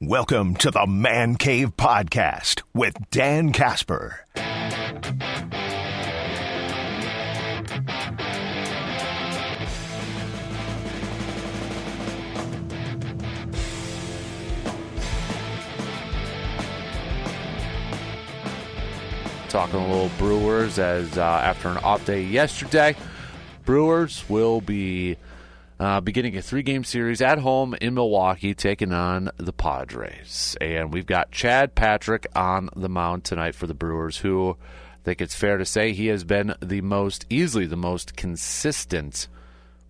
Welcome to the Man Cave Podcast with Dan Casper. Talking a little Brewers as after an off day yesterday, Brewers will be beginning a 3-game series at home in Milwaukee, taking on the Padres. And we've got Chad Patrick on the mound tonight for the Brewers, who I think it's fair to say he has been easily the most consistent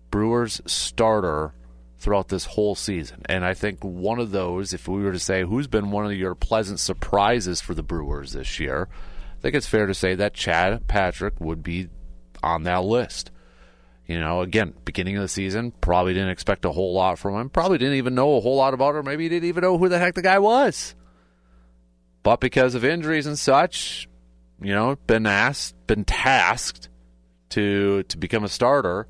Brewers starter throughout this whole season. And I think one of those, if we were to say who's been one of your pleasant surprises for the Brewers this year, I think it's fair to say that Chad Patrick would be on that list. You know, again, beginning of the season, probably didn't expect a whole lot from him. Probably didn't even know a whole lot about him. Maybe he didn't even know who the heck the guy was. But because of injuries and such, you know, been tasked to become a starter.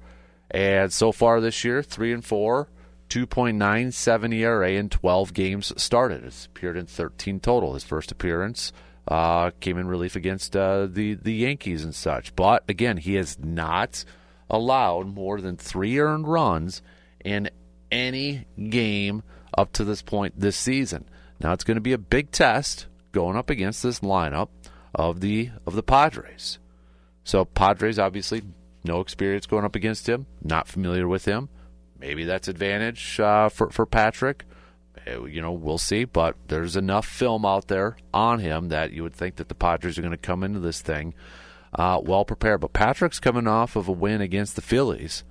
And so far this year, 3-4, 2.97 ERA in 12 games started. He's appeared in 13 total. His first appearance came in relief against the Yankees and such. But again, he has not allowed more than 3 earned runs in any game up to this point this season. Now it's going to be a big test going up against this lineup of the Padres. So Padres, obviously, no experience going up against him, not familiar with him. Maybe that's advantage for Patrick. You know, we'll see, but there's enough film out there on him that you would think that the Padres are going to come into this thing well prepared. But Patrick's coming off of a win against the Phillies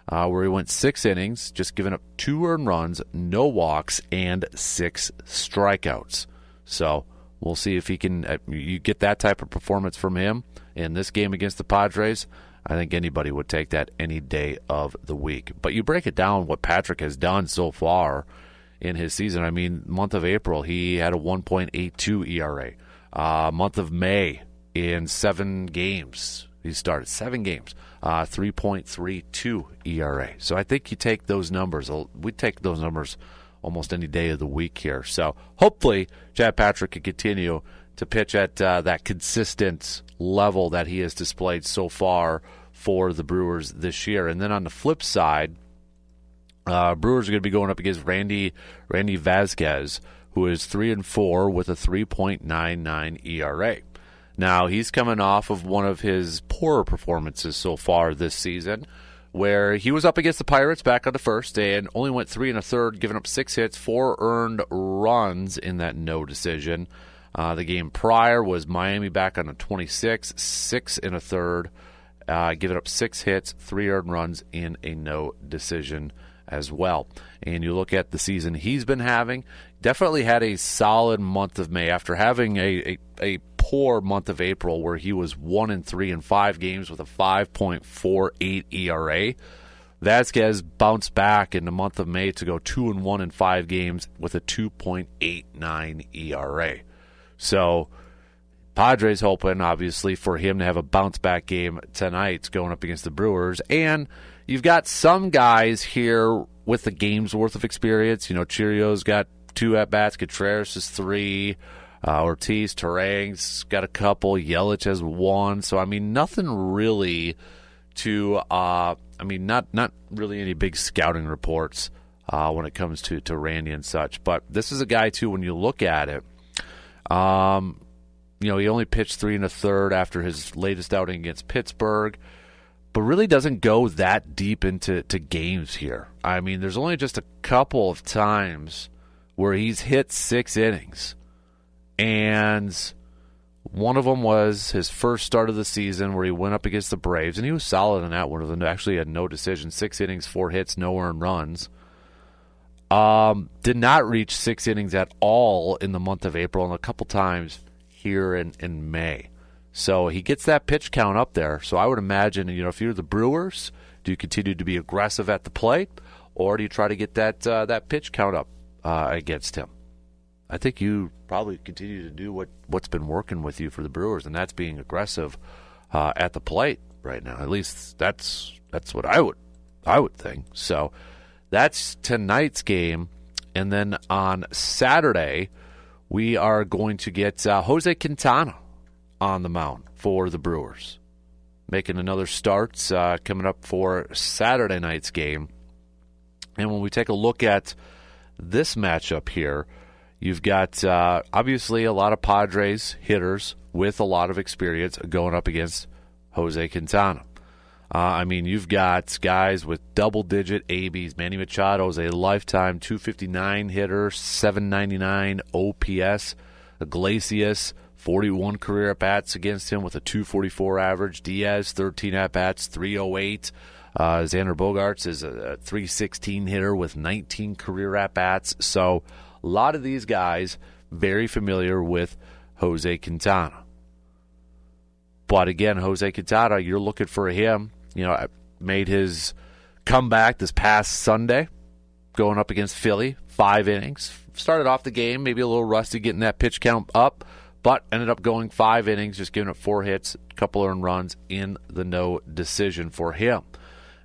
where he went 6 innings, just giving up 2 earned runs, no walks, and 6 strikeouts. So we'll see if he can you get that type of performance from him in this game against the Padres. I think anybody would take that any day of the week. But you break it down what Patrick has done so far in his season. I mean, month of April, he had a 1.82 ERA. Month of May, in 7 games, he started 7 games, 3.32 ERA. So I think you take those numbers. We take those numbers almost any day of the week here. So hopefully Chad Patrick can continue to pitch at that consistent level that he has displayed so far for the Brewers this year. And then on the flip side, Brewers are going to be going up against Randy Vasquez, who is 3-4 with a 3.99 ERA. Now, he's coming off of one of his poorer performances so far this season, where he was up against the Pirates back on the first and only went 3 1/3, giving up 6 hits, 4 earned runs in that no decision. The game prior was Miami back on the 26th, 6 1/3, giving up 6 hits, 3 earned runs in a no decision as well. And you look at the season he's been having, definitely had a solid month of May after having a poor month of April where he was 1-3 in 5 games with a 5.48 ERA. Vasquez bounced back in the month of May to go 2-1 in 5 games with a 2.89 ERA. So Padres hoping, obviously, for him to have a bounce-back game tonight going up against the Brewers. And you've got some guys here with a game's worth of experience. You know, Chirio's got 2 at-bats. Contreras is 3. Ortiz, Terang's got a couple. Yelich has 1. So, I mean, nothing really to not really any big scouting reports when it comes to Randy and such. But this is a guy, too, when you look at it, you know, he only pitched 3 1/3 after his latest outing against Pittsburgh, but really doesn't go that deep into games here. I mean, there's only just a couple of times where he's hit 6 innings. And one of them was his first start of the season where he went up against the Braves, and he was solid in that one. Of them actually had no decision, 6 innings, 4 hits, no earned runs. Did not reach 6 innings at all in the month of April, and a couple times here in May. So he gets that pitch count up there. So I would imagine, you know, if you're the Brewers, do you continue to be aggressive at the plate, or do you try to get that pitch count up against him? I think you probably continue to do what's been working with you for the Brewers, and that's being aggressive at the plate right now. At least that's what I would think. So that's tonight's game. And then on Saturday, we are going to get Jose Quintana on the mound for the Brewers, making another start coming up for Saturday night's game. And when we take a look at this matchup here, you've got obviously a lot of Padres hitters with a lot of experience going up against Jose Quintana. You've got guys with double-digit ABs. Manny Machado is a lifetime 259 hitter, 799 OPS. Iglesias, 41 career at-bats against him with a 244 average. Diaz, 13 at-bats, 308. Xander Bogaerts is a 316 hitter with 19 career at-bats. So a lot of these guys very familiar with Jose Quintana. But again, Jose Quintana, you're looking for him. Made his comeback this past Sunday, going up against Philly, 5 innings. Started off the game maybe a little rusty getting that pitch count up, but ended up going 5 innings, just giving up 4 hits, a couple earned runs in the no decision for him.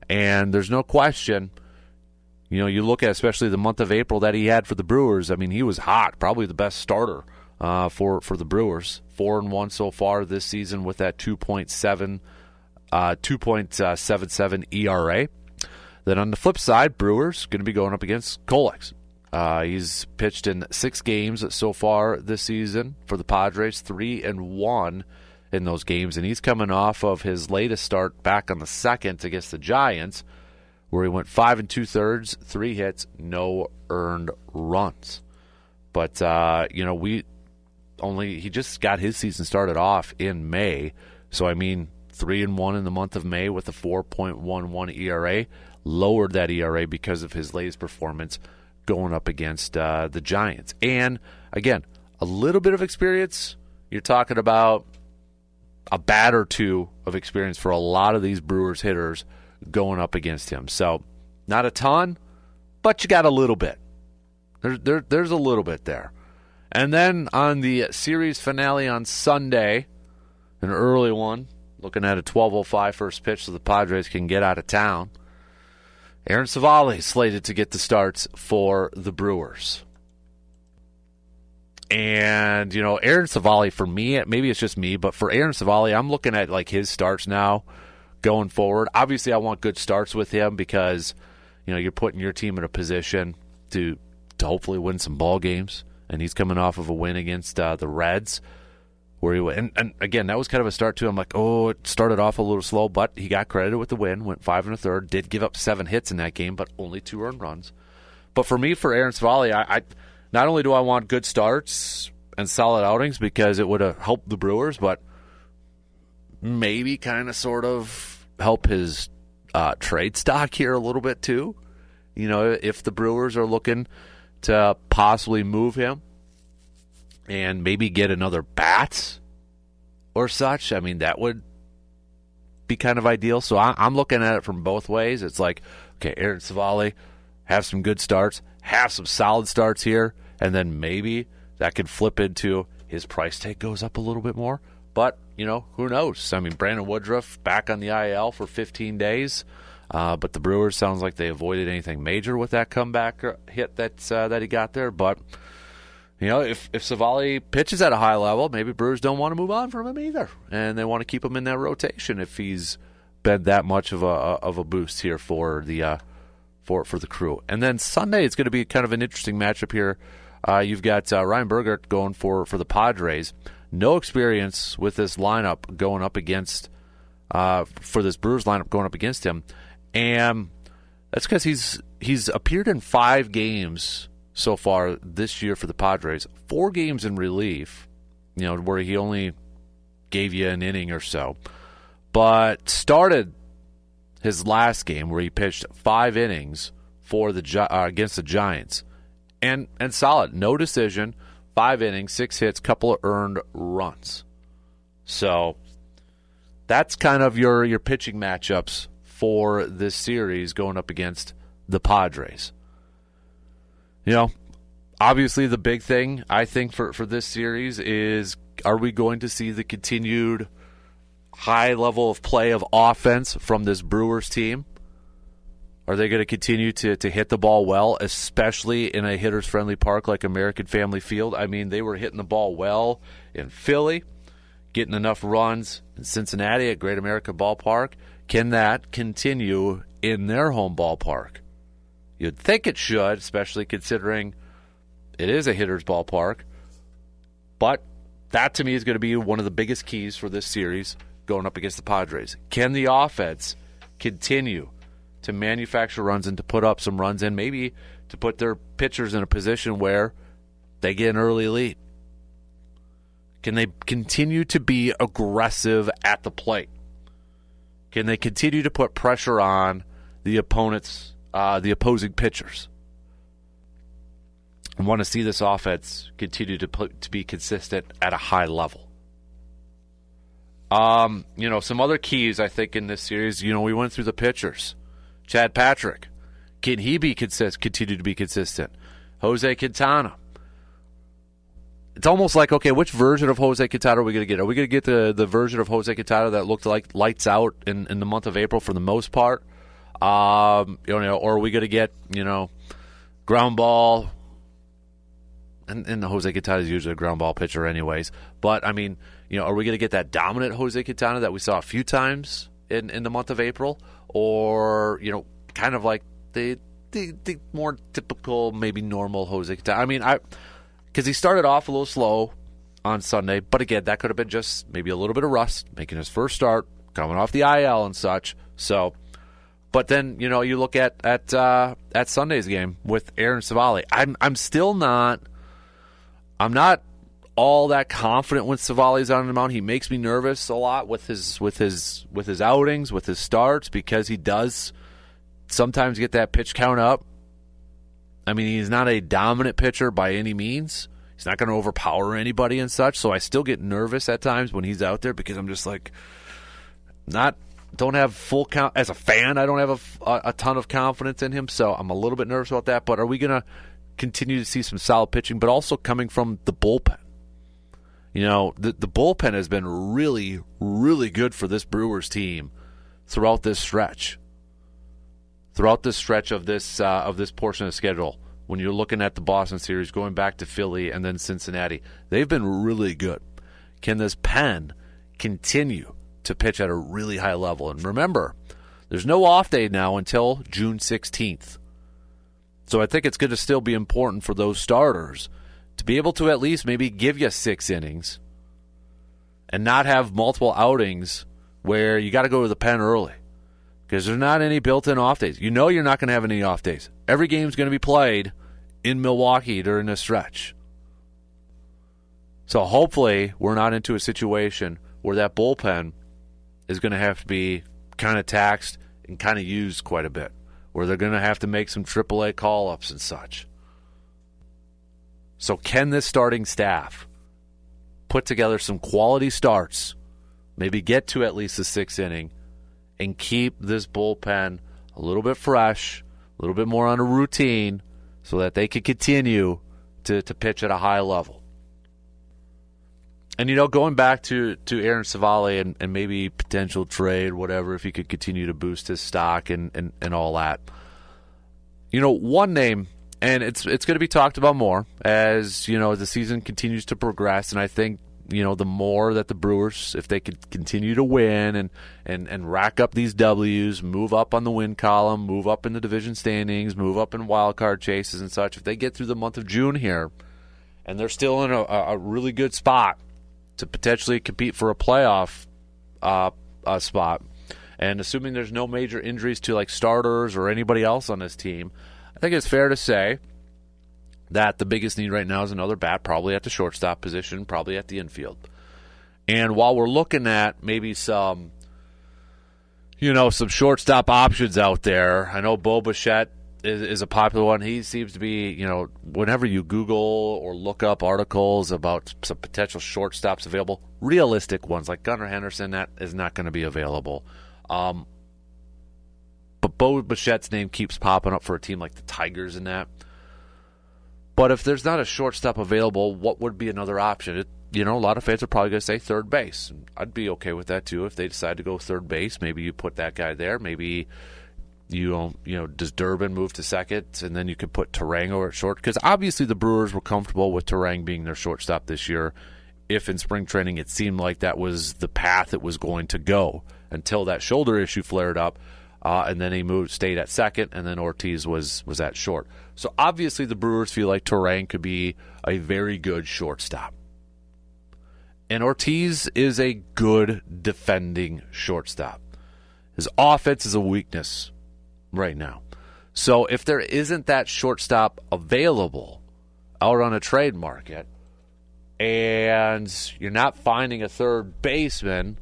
And there's no question, you look at especially the month of April that he had for the Brewers. He was hot, probably the best starter for the Brewers. 4-1 so far this season with that 2.77 ERA. Then on the flip side, Brewers going to be going up against Kolex. He's pitched in 6 games so far this season for the Padres, 3-1 in those games, and he's coming off of his latest start back on the 2nd against the Giants, where he went 5 2/3, 3 hits, no earned runs. But he just got his season started off in May, so 3-1 in the month of May with a 4.11 ERA, lowered that ERA because of his latest performance going up against the Giants. And again, a little bit of experience. You're talking about a bat or two of experience for a lot of these Brewers hitters going up against him. So not a ton, but you got a little bit. There's a little bit there. And then on the series finale on Sunday, an early one, looking at a 12:05 first pitch so the Padres can get out of town. Aaron Civale slated to get the starts for the Brewers. And, Aaron Civale, for me, maybe it's just me, but for Aaron Civale, I'm looking at his starts now going forward. Obviously, I want good starts with him because, you're putting your team in a position to hopefully win some ball games. And he's coming off of a win against the Reds, where he went. And again, that was kind of a start to him. It started off a little slow, but he got credited with the win. Went 5 1/3. Did give up 7 hits in that game, but only 2 earned runs. But for me, for Aaron Civale, I not only do I want good starts and solid outings because it would have helped the Brewers, but maybe kind of sort of help his trade stock here a little bit too. If the Brewers are looking to possibly move him and maybe get another bat or such, that would be kind of ideal. So I'm looking at it from both ways. It's like, okay, Aaron Civale, have some good starts, have some solid starts here, and then maybe that could flip into his price tag goes up a little bit more. But, who knows? Brandon Woodruff back on the IL for 15 days. But the Brewers sounds like they avoided anything major with that comeback hit that he got there. But, if Civale pitches at a high level, maybe Brewers don't want to move on from him either. And they want to keep him in that rotation if he's been that much of a boost here for the Crew. And then Sunday, it's going to be kind of an interesting matchup here. You've got Ryan Burgert going for the Padres. No experience with this lineup going up against for this Brewers lineup going up against him, and that's because he's appeared in 5 games so far this year for the Padres. 4 games in relief, where he only gave you an inning or so, but started his last game where he pitched 5 innings for against the Giants. And solid. No decision, 5 innings, 6 hits, couple of earned runs. So that's kind of your pitching matchups for this series going up against the Padres. Obviously the big thing I think for this series is, are we going to see the continued high level of play of offense from this Brewers team? Are they going to continue to hit the ball well, especially in a hitters-friendly park like American Family Field? I mean, they were hitting the ball well in Philly, getting enough runs in Cincinnati at Great American Ballpark. Can that continue in their home ballpark? You'd think it should, especially considering it is a hitter's ballpark. But that, to me, is going to be one of the biggest keys for this series going up against the Padres. Can the offense continue to manufacture runs and to put up some runs and maybe to put their pitchers in a position where they get an early lead? Can they continue to be aggressive at the plate? Can they continue to put pressure on the opposing pitchers? I want to see this offense continue to be consistent at a high level. Some other keys, I think, in this series, we went through the pitchers. Chad Patrick, can he continue to be consistent? Jose Quintana. It's almost like, okay, which version of Jose Quintana are we going to get? Are we going to get the version of Jose Quintana that looked like lights out in the month of April for the most part? Or are we going to get, ground ball? And Jose Quintana is usually a ground ball pitcher anyways. But, are we going to get that dominant Jose Quintana that we saw a few times in the month of April? Or, kind of like the more typical, maybe normal Jose Quintana? Because he started off a little slow on Sunday, but again, that could have been just maybe a little bit of rust, making his first start, coming off the IL and such. So, but then you look at Sunday's game with Aaron Savali. I'm not all that confident when Savali's on the mound. He makes me nervous a lot with his outings, with his starts, because he does sometimes get that pitch count up. He's not a dominant pitcher by any means. He's not going to overpower anybody and such. So I still get nervous at times when he's out there because I'm just like, don't have full count. As a fan, I don't have a ton of confidence in him. So I'm a little bit nervous about that. But are we going to continue to see some solid pitching, but also coming from the bullpen? The bullpen has been really, really good for this Brewers team throughout this stretch. Throughout this stretch of this portion of the schedule, when you're looking at the Boston series, going back to Philly and then Cincinnati, they've been really good. Can this pen continue to pitch at a really high level? And remember, there's no off day now until June 16th. So I think it's going to still be important for those starters to be able to at least maybe give you 6 innings and not have multiple outings where you got to go to the pen early. Because there's not any built-in off days. You're not going to have any off days. Every game's going to be played in Milwaukee during this stretch. So hopefully we're not into a situation where that bullpen is going to have to be kind of taxed and kind of used quite a bit, where they're going to have to make some AAA call-ups and such. So can this starting staff put together some quality starts, maybe get to at least the 6th inning, and keep this bullpen a little bit fresh, a little bit more on a routine, so that they can continue to pitch at a high level? And, going back to Aaron Savali and maybe potential trade, whatever, if he could continue to boost his stock and all that. One name, and it's going to be talked about more as, the season continues to progress, and I think, the more that the Brewers, if they could continue to win and rack up these W's, move up on the win column, move up in the division standings, move up in wild card chases and such, if they get through the month of June here and they're still in a really good spot to potentially compete for a playoff spot, and assuming there's no major injuries to like starters or anybody else on this team, I think it's fair to say that the biggest need right now is another bat, probably at the shortstop position, probably at the infield. And while we're looking at maybe some shortstop options out there, I know Bo Bichette is a popular one. He seems to be, whenever you Google or look up articles about some potential shortstops available, realistic ones like Gunnar Henderson, that is not going to be available. But Bo Bichette's name keeps popping up for a team like the Tigers and that. But if there's not a shortstop available, what would be another option? A lot of fans are probably going to say third base. I'd be okay with that too if they decide to go third base. Maybe you put that guy there. Maybe Does Durbin move to second, and then you could put Terang over at short? Because obviously the Brewers were comfortable with Terang being their shortstop this year. If in spring training it seemed like that was the path it was going to go until that shoulder issue flared up, and then he stayed at second, and then Ortiz was at short. So obviously the Brewers feel like Terang could be a very good shortstop. And Ortiz is a good defending shortstop. His offense is a weakness right now. So if there isn't that shortstop available out on a trade market and you're not finding a third baseman,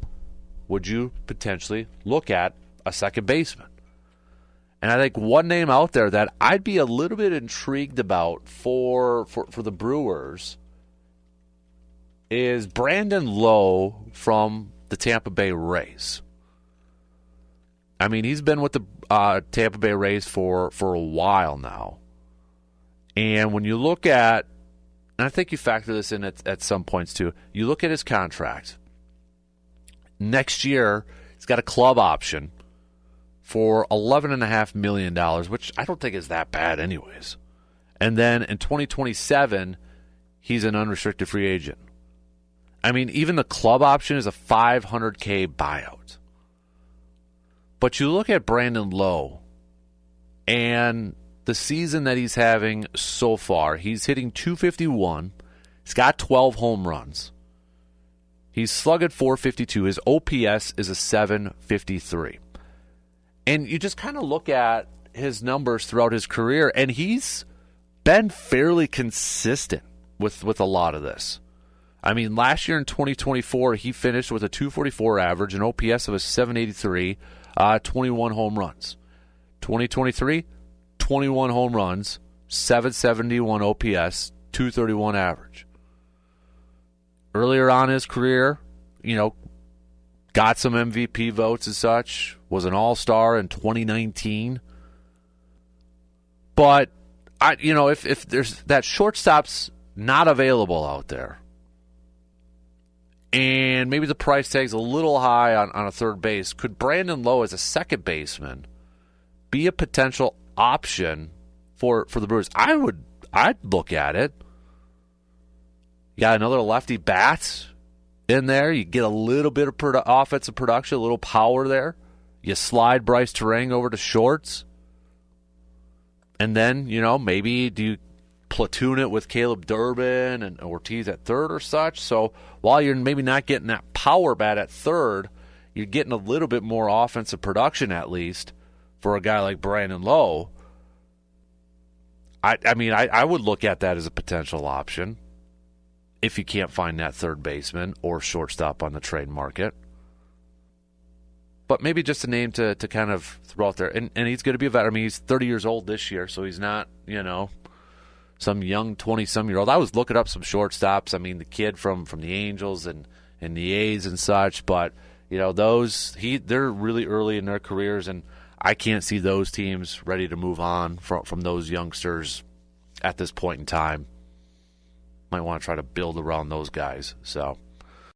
would you potentially look at a second baseman? And I think one name out there that I'd be a little bit intrigued about for the Brewers is Brandon Lowe from the Tampa Bay Rays. I mean, he's been with the Tampa Bay Rays for a while now. And when you look at, and I think you factor this in at some points too, you look at his contract. Next year, he's got a club option for $11.5 million, which I don't think is that bad anyways. And then in 2027, he's an unrestricted free agent. I mean, even the club option is a $500K buyout. But you look at Brandon Lowe and the season that he's having so far, he's hitting .251. He's got 12 home runs. He's slugged .452. His OPS is a .753. And you just kind of look at his numbers throughout his career, and he's been fairly consistent with a lot of this. I mean, last year in 2024, he finished with a .244 average, an OPS of a .783, 21 home runs. 2023, 21 home runs, .771 OPS, .231 average. Earlier on in his career, got some MVP votes and such, was an all-star in 2019. But, if there's that shortstop's not available out there, and maybe the price tag's a little high on a third base, could Brandon Lowe as a second baseman be a potential option for the Brewers? I'd look at it. You got another lefty bat in there. You get a little bit of offensive production, a little power there. You slide Bryce Terang over to shorts. And then, maybe do you platoon it with Caleb Durbin and Ortiz at third or such? So while you're maybe not getting that power bat at third, you're getting a little bit more offensive production at least for a guy like Brandon Lowe. I would look at that as a potential option if you can't find that third baseman or shortstop on the trade market. But maybe just a name to kind of throw out there. And he's going to be a veteran. I mean, he's 30 years old this year, so he's not, some young 20-some-year-old. I was looking up some shortstops. I mean, the kid from the Angels and the A's and such. But, they're really early in their careers, and I can't see those teams ready to move on from those youngsters at this point in time. Might want to try to build around those guys. So